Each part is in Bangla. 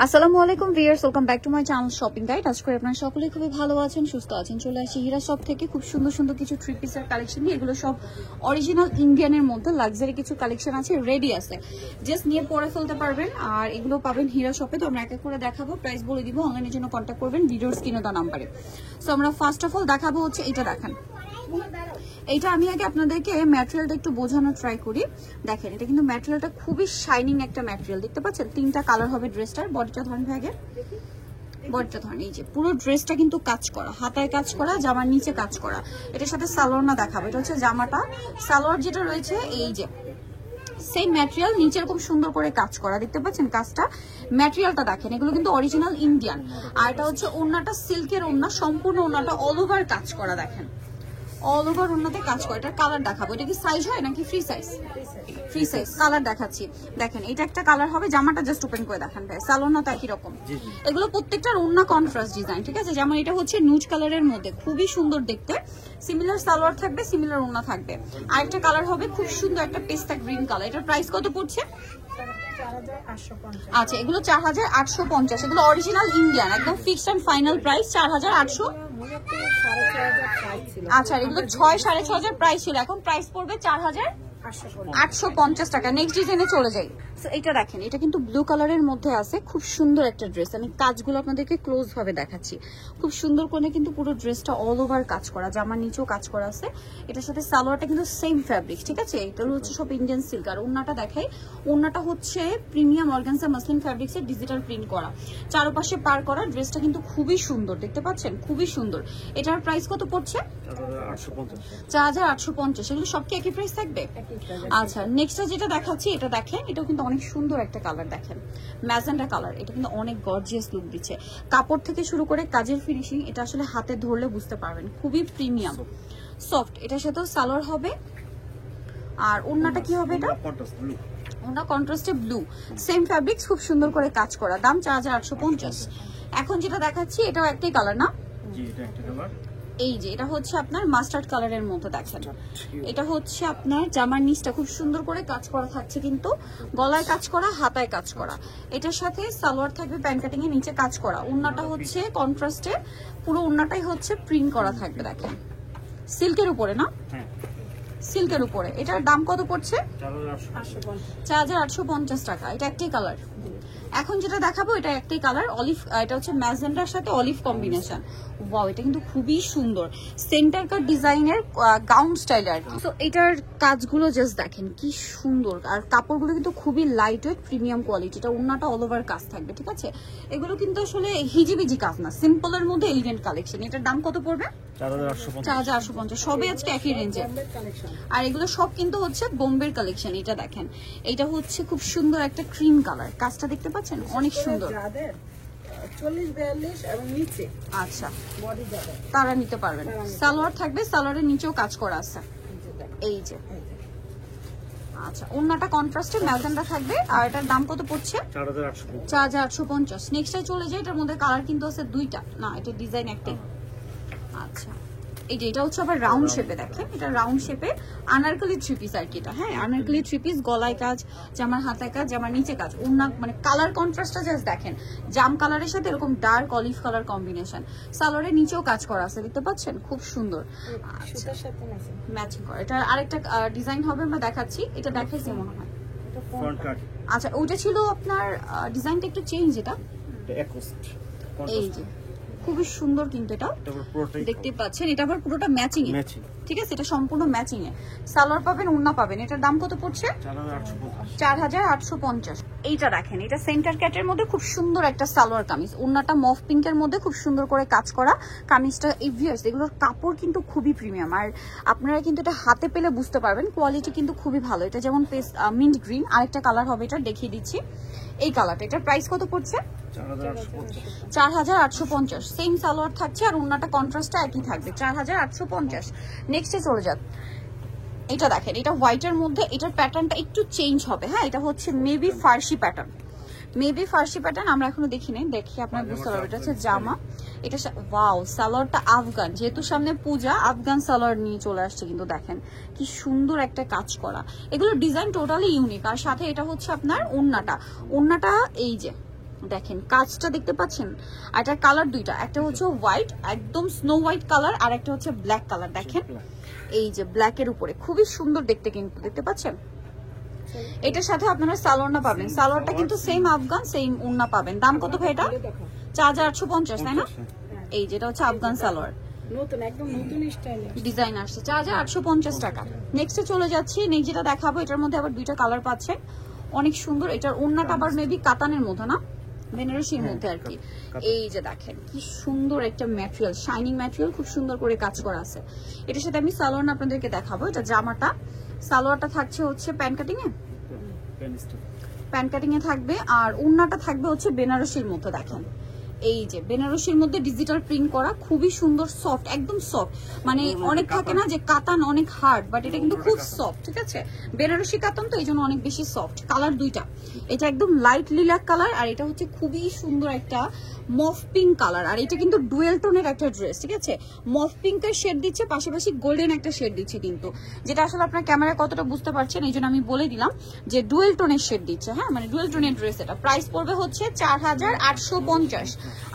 আসসালামু আলাইকুম viewers, welcome back to my channel shopping guide. আজ করে আপনারা সকলেই খুবই ভালো আছেন, সুস্থ আছেন। চলে আসি হীরা শপ থেকে খুব সুন্দর সুন্দর কিছু থ্রি পিসের কালেকশন নিয়ে। এগুলো সব অরিজিনাল ইন্ডিয়ানের মধ্যে লাক্সারি কিছু কালেকশন আছে, রেডি আছে, জাস্ট নিয়ে পরে ফেলতে পারবেন। আর এগুলো পাবেন হীরা শপে। তো আমরা এক এক করে দেখাবো, প্রাইস বলে দিব, অনলাইনের জন্য কন্ট্যাক্ট করবেন ভিডিওর স্ক্রিনে দেওয়া নাম্বারে। সো আমরা ফার্স্ট অফ অল দেখাবো হচ্ছে এটা। দেখেন, এইটা আমি আগে আপনাদেরকে ম্যাটেরিয়ালটা একটু বোঝানোর ট্রাই করি। দেখেন, এটা কিন্তু ম্যাটেরিয়ালটা খুবই শাইনিং একটা ম্যাটেরিয়াল, দেখতে পাচ্ছেন। তিনটা কালার হবে ড্রেসটার। বডিটা ধরেন ভাগে, বডিটা ধরেন। এই যে পুরো ড্রেসটা কিন্তু কাজ করা, হাতায় কাজ করা, জামার নিচে কাজ করা। এটার সাথে সালোয়ার না দেখাবো, এটা হচ্ছে জামাটা। সালোয়ার যেটা রয়েছে এই যে সেম ম্যাটেরিয়াল, নিচে এরকম সুন্দর করে কাজ করা, দেখতে পাচ্ছেন কাজটা। ম্যাটেরিয়ালটা দেখেন, এগুলো কিন্তু অরিজিনাল ইন্ডিয়ান। আর এটা হচ্ছে ওড়নাটা সিল্কের ওড়না, সম্পূর্ণ ওড়নাটা অল ওভার কাজ করা। দেখেন অল ওভার ওড়নাতে কাজ করে। এটার কালার দেখাবো। এটা কি সাইজ হয় নাকি free size? Free size. Colour দেখাচ্ছি। দেখেন, এটা একটা কালার হবে। জামাটা জাস্ট ওপেন করে দেখান ভাই। সালোনা তো একই রকম। এগুলো প্রত্যেকটার ওড়না কন্ট্রাস্ট ডিজাইন, ঠিক আছে। যেমন এটা হচ্ছে নুজ কালারের মধ্যে, খুবই সুন্দর দেখতে। সিমিলার সালোয়ার থাকবে, সিমিলার ওড়না থাকবে। আর একটা কালার হবে খুব সুন্দর, একটা পেস্তা গ্রিন কালার। এটার প্রাইস কত পড়ছে? আচ্ছা, এগুলো 4850। এগুলো অরিজিনাল ইন্ডিয়ান, একদম ফিক্সড এন্ড ফাইনাল প্রাইস 4800। আচ্ছা, এগুলো 6-6.5 প্রাইস ছিল, এখন প্রাইস পড়বে 4850 টাকা। নেক্সট ডিজাইনে চলে যাই। এটা দেখেন, এটা কিন্তু ব্লু কালারের মধ্যে আছে, খুব সুন্দর একটা ড্রেস। আমি কাজগুলো আপনাদেরকে ক্লোজ ভাবে দেখাচ্ছি। খুব সুন্দর করে কিন্তু পুরো ড্রেসটা অল ওভার কাজ করা, জামার নিচেও কাজ করা আছে। এটার সাথে সালোয়ারটা কিন্তু সেম ফ্যাব্রিক, ঠিক আছে। এটা হচ্ছে সব ইন্ডিয়ান সিল্ক। আর ওড়নাটা দেখাই, ওড়নাটা হচ্ছে প্রিমিয়াম অর্গানজা মাসলিন ফ্যাব্রিক্সের ডিজিটাল প্রিন্ট করা, চারপাশে পার করা। ড্রেসটা কিন্তু খুবই সুন্দর, দেখতে পাচ্ছেন, খুবই সুন্দর। এটার প্রাইস কত পড়ছে? 4850। এগুলো সব কি একই প্রাইস থাকবে? আচ্ছা, নেক্সট যেটা দেখাচ্ছি, এটা দেখেন, এটাও কিন্তু অনেক সুন্দর একটা কালার। দেখেন ম্যাজেন্ডা কালার, এটা কিন্তু অনেক গর্জিয়াস লুক দিচ্ছে। কাপড় থেকে শুরু করে কাজের ফিনিশিং, এটা আসলে হাতে ধরলে বুঝতে পারবেন, খুবই প্রিমিয়াম সফট। এটার সাথেও সালোয়ার হবে। আর ওড়নাটা কি হবে? এটা ওড়না কন্ট্রাস্টে ব্লু, সেম ফ্যাব্রিক্স, খুব সুন্দর করে কাজ করা। দাম 4850। এখন যেটা দেখাচ্ছি, এটাও একটাই কালার না? এই যে এটা হচ্ছে আপনার মাস্টার্ড কালারের মধ্যে। দেখেন, এটা হচ্ছে আপনার জামার নিচটা খুব সুন্দর করে কাজ করা থাকছে, কিন্তু গলায় কাজ করা, হাতায় কাজ করা। এটার সাথে সালোয়ার থাকবে প্যান্ট কাটিং এর নিচে কাজ করা। ওড়নাটা হচ্ছে কন্ট্রাস্টে, পুরো ওড়নাটাই হচ্ছে প্রিন্ট করা থাকবে। দেখেন সিল্কের উপরে না? সিল্কের উপরে। এটার দাম কত পড়ছে? 4850 টাকা। এটা একটাই কালার। এখন যেটা দেখাবো, এটা একটাই কালার, অলিভ। এটা হচ্ছে ম্যাজেন্ডার সাথে অলিভ কম্বিনেশন। ওয়াও, এটা কিন্তু খুবই সুন্দর, সেন্টার কাট ডিজাইনের গাউন স্টাইল আর কি। তো এটার কাজগুলো জাস্ট দেখেন কি সুন্দর। আর কাপড়গুলো কিন্তু খুবই লাইট ওয়েট, প্রিমিয়াম কোয়ালিটি। এটা ওড়নাটা অল ওভার কাজ থাকবে, ঠিক আছে। এগুলো কিন্তু আসলে হিজিবিজি কাজ না, সিম্পলের মধ্যে এলিগেন্ট কালেকশন। এটার দাম কত পড়বে? 4850। সবই আজকে একই রেঞ্জে। আর এগুলো সব কিন্তু হচ্ছে বোম্বের কালেকশন। এটা দেখেন, এটা হচ্ছে খুব সুন্দর একটা ক্রিম কালার। কাজটা দেখতে পাচ্ছেন, অনেক সুন্দর। 40-42 এবং নিচে, আচ্ছা, তারা নিতে পারবেন। সালোয়ার থাকবে, সালোয়ারের নিচেও কাজ করা আছে, এই যে। আচ্ছা, ওড়নাটা কন্ট্রাস্টে ম্যাজেন্ডা থাকবে। আর এটার দাম কত পড়ছে? 4850। নেক্সটে চলে যায়। এটার মধ্যে কালার কিন্তু আছে দুইটা, না এটা ডিজাইন একটাই। আচ্ছা, এই যে এটা হচ্ছে আবার রাউন্ড শেপে। দেখেন, এটা রাউন্ড শেপে আনারকলি থ্রি পিস আর কি এটা। হ্যাঁ, আনারকলি থ্রি পিস, গলায় কাজ, জামার হাতায় কাজ, জামার নিচে কাজ। ওড়না মানে কালার কন্ট্রাস্টটা জাস্ট দেখেন, জাম কালারের সাথে এরকম ডার্ক অলিভ কালার কম্বিনেশন। সালোয়ারের নিচেও কাজ করা আছে, দেখতে পাচ্ছেন, খুব সুন্দর ম্যাচিং করা। এটা আরেকটা ডিজাইন হবে, আমরা দেখাচ্ছি। এটা দেখাইছি মনে হয়। আচ্ছা, ওইটা ছিল আপনার ডিজাইনটা একটু চেঞ্জ। এটা এই যে খুবই সুন্দর, কিন্তু এটা দেখতে পাচ্ছেন, এটা আবার পুরোটা ম্যাচিং এ, ঠিক আছে। এটা সম্পূর্ণ ম্যাচিং এ। সালোয়ার পাবেন, ওড়না পাবেন। এটার দাম কত পড়ছে? 4850। এইটা দেখেন, এটা সেন্টার ক্যাটের মধ্যে খুব সুন্দর একটা সালোয়ার কামিজ। ওড়নাটা মফ পিঙ্কের মধ্যে খুব সুন্দর করে কাজ করা কামিজটা। এভিয়ার্স, এগুলোর কাপড় কিন্তু খুবই প্রিমিয়াম। আর আপনারা কিন্তু এটা হাতে পেলে বুঝতে পারবেন, কোয়ালিটি কিন্তু খুবই ভালো। এটা যেমন মিন্ট গ্রিন, আরেকটা কালার হবে, এটা দেখিয়ে দিচ্ছি। এই কালারটা, এটার প্রাইস কত পড়ছে? 4850। সেম সালোয়ার থাকছে, আর ওড়নাটা কন্ট্রাস্টটা একই থাকবে, 4850। নেক্সটে চলে যাক। এটা দেখেন, এটা হোয়াইটের মধ্যে, এটার প্যাটার্নটা একটু চেঞ্জ হবে। হ্যাঁ, এটা হচ্ছে মেবি ফার্সি প্যাটার্ন, আমরা এখনো দেখিনি, দেখি আপনার বুঝতে পারবেন। এটা হচ্ছে জামা। এটা ওয়াও, সালোয়ারটা আফগান, যেহেতু সামনে পূজা, আফগান সালোয়ার নিয়ে চলে আসছে। কিন্তু দেখেন কি সুন্দর একটা কাজ করা। এগুলো ডিজাইন টোটালি ইউনিক। আর সাথে এটা হচ্ছে আপনার ওড়নাটা এই যে দেখেন কাজটা দেখতে পাচ্ছেন, আর এটার কালার দুইটা, একটা হচ্ছে হোয়াইট একদম স্নো হোয়াইট কালার, আর একটা হচ্ছে ব্ল্যাক কালার। দেখেন এই যে ব্ল্যাকের উপরে খুবই সুন্দর দেখতে, কিন্তু দেখতে পাচ্ছেন। এটার সাথে আপনারা সালোয়ারটা পাবেন, সালোয়ারটা কিন্তু সেম আফগান সেম ওড়না পাবেন। দাম কত ভাই এটা? 4850, তাই না? এই যেটা হচ্ছে আফগান সালোয়ার, নতুন একদম নতুন স্টাইলে ডিজাইন আসছে, 4850 টাকা। নেক্সটে চলে যাচ্ছি, নেক্সট যেটা দেখাবো এটার মধ্যে আবার দুইটা কালার পাচ্ছেন, অনেক সুন্দর। এটার ওড়নাটা আবার মেবি কাতানের মধ্যে না, বেনারসির মধ্যে আর কি। এই যে দেখেন কি সুন্দর একটা ম্যাটেরিয়াল, শাইনিং ম্যাটেরিয়াল, খুব সুন্দর করে কাজ করা আছে। এটার সাথে আমি সালোয়ার আপনাদেরকে দেখাবো। এটা জামাটা, সালোয়ারটা থাকছে হচ্ছে প্যান্ট কাটিং এ, প্যান্ট কাটিং এ থাকবে, আর ওড়নাটা থাকবে হচ্ছে বেনারসির মধ্যে। দেখেন এই যে বেনারসির মধ্যে ডিজিটাল প্রিন্ট করা, খুবই সুন্দর, সফট, একদম সফট। মানে অনেক থাকে না যে কাতান অনেক হার্ড, বাট এটা কিন্তু খুব সফট, ঠিক আছে? বেনারসি কাতান তো এই জন্য অনেক বেশি সফট। কালার দুইটা, এটা একদম লাইট লিলাক কালার, আর এটা হচ্ছে খুবই সুন্দর একটা মফ পিঙ্ক কালার। আর এটা কিন্তু ডুয়েল টোনের একটা ড্রেস, ঠিক আছে? মফ পিঙ্কের শেড দিচ্ছে, পাশাপাশি গোল্ডেন একটা শেড দিচ্ছে, কিন্তু যেটা আসলে আপনার ক্যামেরায় কতটা বুঝতে পারছেন এই জন্য আমি বলে দিলাম যে ডুয়েল টোনের শেড দিচ্ছে। হ্যাঁ, মানে ডুয়েল টোনের ড্রেস। এটা প্রাইস পড়বে হচ্ছে 4850।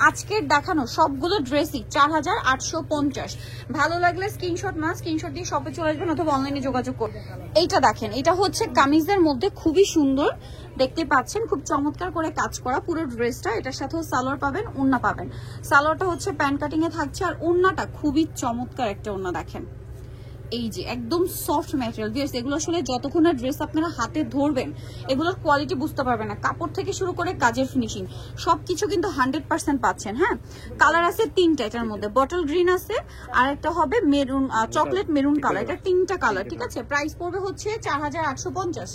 আজকের দেখানো সবগুলো ড্রেসই 4850। ভালো লাগলে স্ক্রিনশট স্ক্রিনশট দিয়ে শপে চলে আসবেন অথবা অনলাইনে যোগাযোগ করবেন। এইটা দেখেন, এটা হচ্ছে কামিজের মধ্যে খুবই সুন্দর দেখতে পাচ্ছেন, খুব চমৎকার করে কাজ করা পুরো ড্রেসটা। এটার সাথেও সালোয়ার পাবেন, ওড়না পাবেন। সালোয়ারটা হচ্ছে প্যান্ট কাটিং এ থাকছে, আর ওড়নাটা খুবই চমৎকার একটা ওড়না। দেখেন এই যে একদম সফট ম্যাটেরিয়াল। বিয়ার্স, এগুলো আসলে যতক্ষণ না ড্রেস আপনারা হাতে ধরবেন এগুলোর কোয়ালিটি বুঝতে পারবেন না। কাপড় থেকে শুরু করে কাজের ফিনিশিং সবকিছু কিন্তু 100% পাচ্ছেন। হ্যাঁ, কালার আছে তিনটা এটার মধ্যে, বটল গ্রিন আছে, আর একটা হবে মেরুন, চকলেট মেরুন কালার। এটা তিনটা কালার, ঠিক আছে? প্রাইস পড়বে হচ্ছে 4850।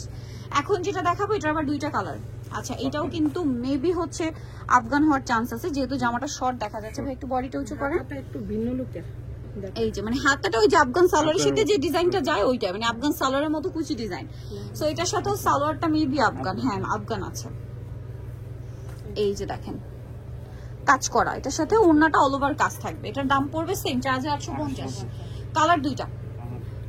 এখন যেটা দেখাবো এটার আবার দুইটা কালার। আচ্ছা, এটাও কিন্তু মেবি হচ্ছে আফগান হওয়ার চান্স আছে, যেহেতু জামাটা শর্ট দেখা যাচ্ছে। ভাই একটু বডিটা উঁচু করেন। একটু ভিন্ন লুকের, এই যে মানে হাতটা ওই যে আফগান সালোয়ারের সাথে যে ডিজাইনটা যায় ওইটা, মানে আফগান সালোয়ারের মতো কুচি ডিজাইন। সো এটার সাথেও সালোয়ারটা মেবি আফগান, হ্যাঁ আফগান আছে। এই যে দেখেন কাজ করা, এটার সাথে ওড়নাটা অল ওভার কাজ থাকবে। এটার দাম পড়বে সেম 4850। কালার দুইটা,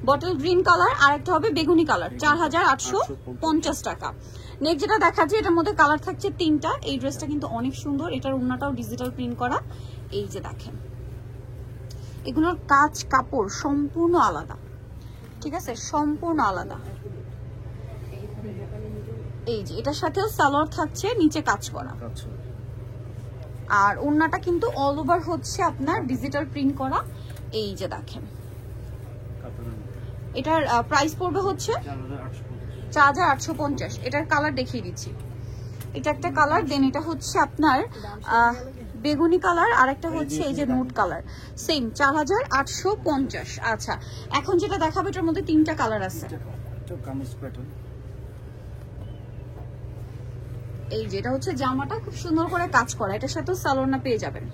বটল গ্রিন কালার আর একটা হবে বেগুনি কালার, 4850 টাকা। নেক্সট যেটা দেখাচ্ছি এটার মধ্যে কালার থাকছে তিনটা। এই ড্রেসটা কিন্তু অনেক সুন্দর, এটার ওড়নাটাও ডিজিটাল প্রিন্ট করা। এই যে দেখেন এগুলোর কাজ কাপড় সম্পূর্ণ আলাদা, ঠিক আছে? সম্পূর্ণ আলাদা। এই যে এটার সাথেও সালোয়ার থাকছে, নিচে কাজ করা, আর ওড়নাটা কিন্তু অল ওভার হচ্ছে আপনার ডিজিটাল প্রিন্ট করা। এই যে দেখেন এটার প্রাইস পড়বে হচ্ছে 4850। এটার কালার দেখিয়ে দিচ্ছি, এটা একটা কালার, দেন এটা হচ্ছে আপনার বেগুনি কালার, আর একটা হচ্ছে এই যে নুট কালার, সেম 4850। আচ্ছা, এখন যেটা দেখাবো এটার মধ্যে তিনটা কালার আছে। এই যেটা হচ্ছে জামাটা খুব সুন্দর করে কাজ করা, এটার সাথে সালোয়ারটা পেয়ে যাবেন।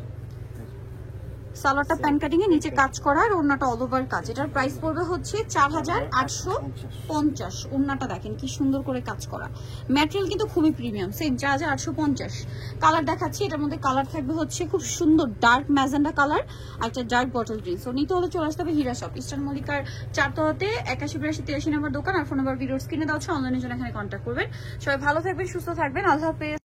সালোয়ারটা প্যান্ট কাটিং এ নিচে কাজ করা, আর ওড়নাটা অল ওভার কাজ। এটার প্রাইস পড়বে হচ্ছে 4850। ওড়নাটা দেখেন কি সুন্দর করে কাজ করা, ম্যাটেরিয়াল কিন্তু খুবই প্রিমিয়াম, সেম 4850। কালার দেখাচ্ছি, এটার মধ্যে কালার থাকবে হচ্ছে খুব সুন্দর ডার্ক ম্যাজেন্ডা কালার, আর একটা ডার্ক বটল গ্রিন। সো নিতে হলে চলে আসতে হবে হীরা শপ, ইস্টার্ন মল্লিকার 4 তলাতে 818283 নম্বর দোকান, আর ফোন নাম্বার ভিডিওর স্ক্রিনে দেওয়া হচ্ছে। অনলাইনের জন্য এখানে কন্ট্যাক্ট করবেন। সবাই ভালো থাকবেন, সুস্থ থাকবেন, আল্লাহ হাফেজ।